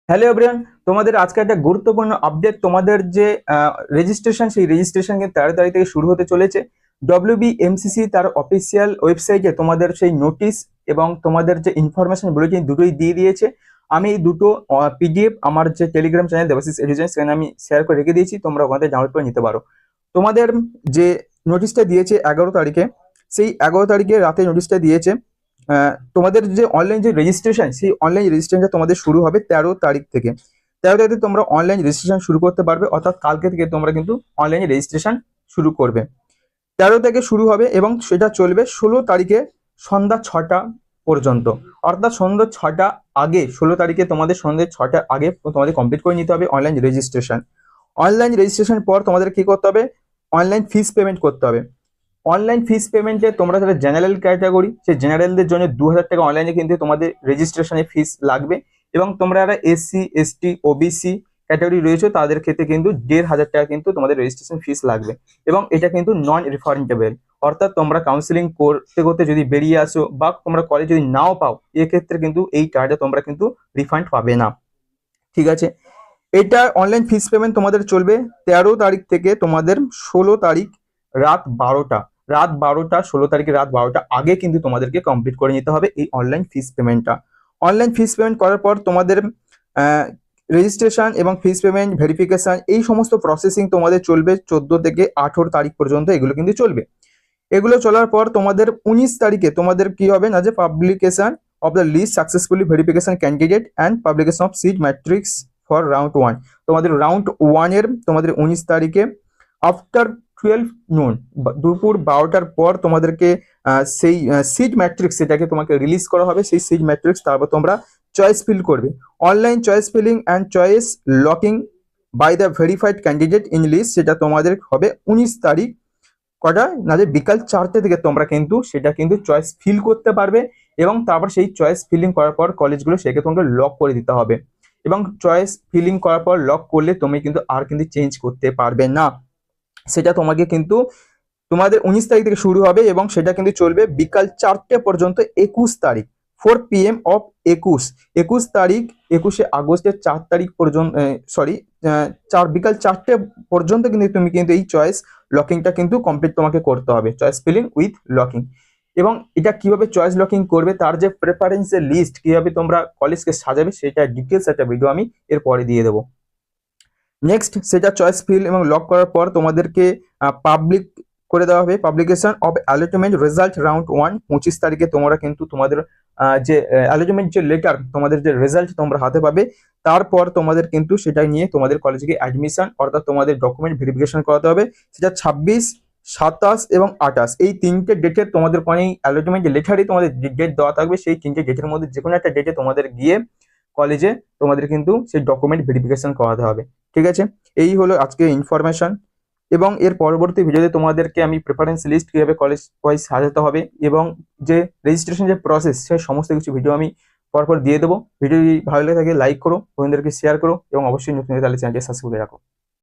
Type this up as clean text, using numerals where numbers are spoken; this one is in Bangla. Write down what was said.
হ্যালো এভরিওয়ান, তোমাদের আজকে একটা গুরুত্বপূর্ণ আপডেট। তোমাদের যে রেজিস্ট্রেশন, সেই রেজিস্ট্রেশন কিন্তু 13 তারিখ থেকে শুরু হতে চলেছে। ডব্লিউবিএমসিসি তার অফিসিয়াল ওয়েবসাইটে তোমাদের সেই নোটিশ এবং তোমাদের যে ইনফরমেশন বুলেটিন দুটোই দিয়ে দিয়েছে। আমি এই দুটো পিডিএফ আমার যে টেলিগ্রাম চ্যানেল দেবাশিস এডুকেশন সেখানে আমি শেয়ার করে রেখে দিয়েছি, তোমরা ওখানে ডাউনলোড করে নিতে পারো। তোমাদের যে নোটিশটা দিয়েছে 11 তারিখে, সেই 11 তারিখে রাতে নোটিশটা দিয়েছে। তোমাদের যে অনলাইন যে রেজিস্ট্রেশন, সেই অনলাইন রেজিস্ট্রেশনটা তোমাদের শুরু হবে 13 তারিখ থেকে। 13 তারিখে তোমরা অনলাইন রেজিস্ট্রেশন শুরু করতে পারবে, অর্থাৎ কালকে থেকে তোমরা কিন্তু অনলাইনে রেজিস্ট্রেশন শুরু করবে। 13 থেকে শুরু হবে এবং সেটা চলবে 16 তারিখে সন্ধ্যা 6টা পর্যন্ত। অর্থাৎ সন্ধ্যা 6টা আগে, 16 তারিখে তোমাদের সন্ধ্যে 6টা আগে তোমাদের কমপ্লিট করে নিতে হবে অনলাইন রেজিস্ট্রেশন। অনলাইন রেজিস্ট্রেশন পর তোমাদের কি করতে হবে? অনলাইন ফিস পেমেন্ট করতে হবে। অনলাইন ফিস পেমেন্টে তোমরা যারা জেনারেল ক্যাটাগরি, সেই জেনারেলদের জন্য 2000 টাকা অনলাইনে কিন্তু তোমাদের রেজিস্ট্রেশনের ফিস লাগবে। এবং তোমরা যারা এসসি এসটি ওবিসি ক্যাটাগরি রয়েছে তাদের ক্ষেত্রে কিন্তু 1500 টাকা কিন্তু তোমাদের রেজিস্ট্রেশন ফিস লাগবে। এবং এটা কিন্তু নন রিফান্ডেবল, অর্থাৎ তোমরা কাউন্সিলিং করতে করতে যদি বেরিয়ে আসো বা তোমরা কলেজ যদি নাও পাও, এক্ষেত্রে কিন্তু এই টাকাটা তোমরা কিন্তু রিফান্ড পাবে না। ঠিক আছে, এটা অনলাইন ফিস পেমেন্ট তোমাদের চলবে 13 তারিখ থেকে তোমাদের 16 তারিখ রাত 12টা। রাত 12টা, 16 তারিখে রাত 12টা আগে কিন্তু তোমাদেরকে কমপ্লিট করে নিতে হবে এই অনলাইন ফিস পেমেন্টটা। অনলাইন ফিস পেমেন্ট করার পর তোমাদের রেজিস্ট্রেশন এবং ফিস পেমেন্ট ভেরিফিকেশন এই সমস্ত প্রসেসিং তোমাদের চলবে 14 থেকে 18 তারিখ পর্যন্ত, এগুলো কিন্তু চলবে। এগুলো চলার পর তোমাদের 19 তারিখে তোমাদের কি হবে না, যে publication of the list successfully verification candidate and publication of seat matrix for round 1। তোমাদের রাউন্ড 1 এর তোমাদের 19 তারিখে আফটার 12 নুন, দুপুর 12টার পর তোমাদেরকে সেই সিট ম্যাট্রিক্স সেটাকে তোমাকে রিলিজ করা হবে। সেই সিট ম্যাট্রিক্স তারপর তোমরা চয়েস ফিল করবে। Online choice filling and choice locking by the verified candidate in list, সেটা তোমাদের হবে 19 তারিখ। কটা না, যে বিকাল 4টে থেকে তোমরা কিন্তু সেটা কিন্তু চয়েস ফিল করতে পারবে। এবং তারপর সেই চয়েস ফিলিং করার পর কলেজগুলো সেকে তোমাকে লক করে দিতে হবে। এবং চয়েস ফিলিং করার পর লক করলে তুমি কিন্তু আর কিন্তু চেঞ্জ করতে পারবে না। সেটা তোমাকে কিন্তু তোমাদের 19 তারিখ থেকে শুরু হবে এবং সেটা কিন্তু চলবে বিকাল 4টে পর্যন্ত। 21 তারিখ 4 PM অফ 21 তারিখ, 21শে আগস্টের 4 তারিখ পর্যন্ত, সরি, বিকাল 4টে পর্যন্ত কিন্তু তুমি কিন্তু এই চয়েস লকিংটা কিন্তু কমপ্লিট তোমাকে করতে হবে, চয়েস ফিলিং উইথ লকিং। এবং এটা কিভাবে চয়েস লকিং করবে, তার যে প্রেফারেন্সের লিস্ট কিভাবে তোমরা কলেজকে সাজাবে, সেটা ডিটেলস একটা ভিডিও আমি এরপরে দিয়ে দেবো। নেক্সট, সেটা চয়েস ফিল এবং লক করার পর তোমাদেরকে পাবলিক করে দেওয়া হবে। Publication of allotment result round 1, 25 তারিখে তোমরা কিন্তু তোমাদের যে অ্যালটমেন্ট যে লেটার, তোমাদের যে রেজাল্ট তোমরা হাতে পাবে। তারপর তোমাদের কিন্তু সেটা নিয়ে তোমাদের কলেজে অ্যাডমিশন, অর্থাৎ তোমাদের ডকুমেন্ট ভেরিফিকেশন করাতে হবে। সেটা 26, 27 এবং 28 এই 3টে ডেটের তোমাদের কোনো অ্যালটমেন্ট লেটারই তোমাদের ডেট দেওয়া থাকবে। সেই 3টে ডেটের মধ্যে যে কোনো একটা ডেটে তোমাদের গিয়ে কলেজে তোমাদের কিন্তু সেই ডকুমেন্ট ভেরিফিকেশন করাতে হবে। ঠিক আছে, এই হলো আজকে ইনফরমেশন। এবং এর পরবর্তী ভিডিওতে তোমাদেরকে আমি প্রেফারেন্স লিস্ট কিভাবে কলেজ ওয়াইজ সাজাতে হবে এবং যে রেজিস্ট্রেশন যে প্রসেস, সেই সমস্ত কিছু ভিডিও আমি পরপর দিয়ে দেবো। ভিডিও ভালো লেগে থাকে লাইক করো, বন্ধুদেরকে শেয়ার করো এবং অবশ্যই নতুন হলে চ্যানেলটি সাবস্ক্রাইব করে রাখো।